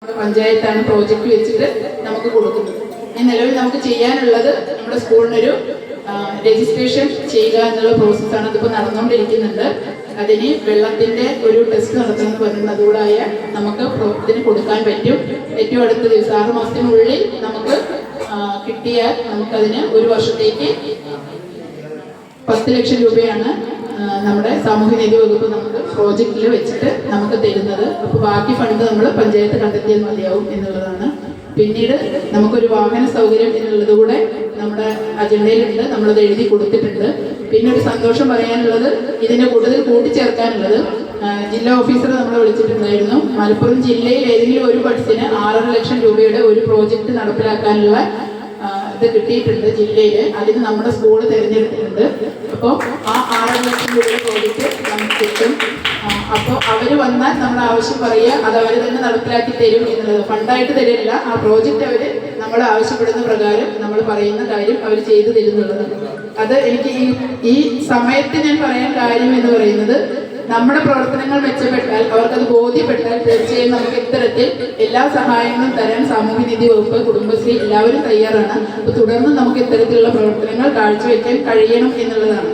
പഞ്ചായത്താണ് പ്രോജക്റ്റ് വെച്ചിട്ട് നമുക്ക് കൊടുക്കുന്നത്. ഈ നിലവിൽ നമുക്ക് ചെയ്യാനുള്ളത് നമ്മുടെ സ്കൂളിനൊരു രജിസ്ട്രേഷൻ ചെയ്യുക എന്നുള്ള പ്രോസസ്സാണ്. അതിപ്പോൾ നടന്നുകൊണ്ടിരിക്കുന്നുണ്ട്. അതിന് വെള്ളത്തിൻ്റെ ഒരു ടെസ്റ്റ് നടത്തുമെന്ന് പറഞ്ഞിട്ടുണ്ട്. അതുകൂടായ നമുക്ക് ഇതിന് കൊടുക്കാൻ പറ്റും. ഏറ്റവും അടുത്ത ദിവസം 6 മാസത്തിനുള്ളിൽ നമുക്ക് കിട്ടിയാൽ നമുക്കതിന് ഒരു വർഷത്തേക്ക് 10 ലക്ഷം രൂപയാണ് നമ്മുടെ സാമൂഹ്യനീതി വകുപ്പ് നമുക്ക് പ്രോജക്റ്റിൽ വെച്ചിട്ട് നമുക്ക് തരുന്നത്. അപ്പോൾ ബാക്കി ഫണ്ട് നമ്മൾ പഞ്ചായത്ത് കണ്ടെത്തിയാൽ മതിയാവും എന്നുള്ളതാണ്. പിന്നീട് നമുക്കൊരു വാഹന സൗകര്യം എന്നുള്ളത് കൂടെ നമ്മുടെ അജണ്ടയിലുണ്ട്. നമ്മളത് എഴുതി കൊടുത്തിട്ടുണ്ട്. പിന്നെ ഒരു സന്തോഷം പറയാനുള്ളത്, ഇതിനെ കൂടുതൽ കൂട്ടിച്ചേർക്കാനുള്ളത്, ജില്ലാ ഓഫീസർ നമ്മളെ വിളിച്ചിട്ടുണ്ടായിരുന്നു. മലപ്പുറം ജില്ലയിൽ ഏതെങ്കിലും ഒരു ബഡ്സിന് 6.5 ലക്ഷം രൂപയുടെ ഒരു പ്രോജക്റ്റ് നടപ്പിലാക്കാനുള്ള ഇത് കിട്ടിയിട്ടുണ്ട് ജില്ലയിൽ. അതിന് നമ്മുടെ സ്കൂള് തിരഞ്ഞെടുത്തിട്ടുണ്ട്. അപ്പോൾ ആ 6.5 ലക്ഷം രൂപയുടെ പ്രോജക്റ്റ് നമുക്ക് കിട്ടും. അപ്പോൾ അവർ വന്നാൽ നമ്മുടെ ആവശ്യം പറയുക, അത് അവർ തന്നെ നടപ്പിലാക്കി തരും എന്നുള്ളത്. ഫണ്ടായിട്ട് തരില്ല, ആ പ്രോജക്റ്റ് അവർ നമ്മൾ ആവശ്യപ്പെടുന്ന പ്രകാരം നമ്മൾ പറയുന്ന കാര്യം അവർ ചെയ്തു തരുന്നുള്ളത്. അത് എനിക്ക് ഈ സമയത്ത് ഞാൻ പറയാൻ കാര്യം എന്ന് പറയുന്നത്, നമ്മുടെ പ്രവർത്തനങ്ങൾ മെച്ചപ്പെട്ടാൽ, അവർക്കത് ബോധ്യപ്പെട്ടാൽ തീർച്ചയായും നമുക്ക് ഇത്തരത്തിൽ എല്ലാ സഹായങ്ങളും തരാൻ സാമൂഹ്യനീതി വകുപ്പ്, കുടുംബശ്രീ എല്ലാവരും തയ്യാറാണ്. അപ്പോൾ തുടർന്ന് നമുക്ക് ഇത്തരത്തിലുള്ള പ്രവർത്തനങ്ങൾ കാഴ്ചവെക്കാൻ കഴിയണം എന്നുള്ളതാണ്.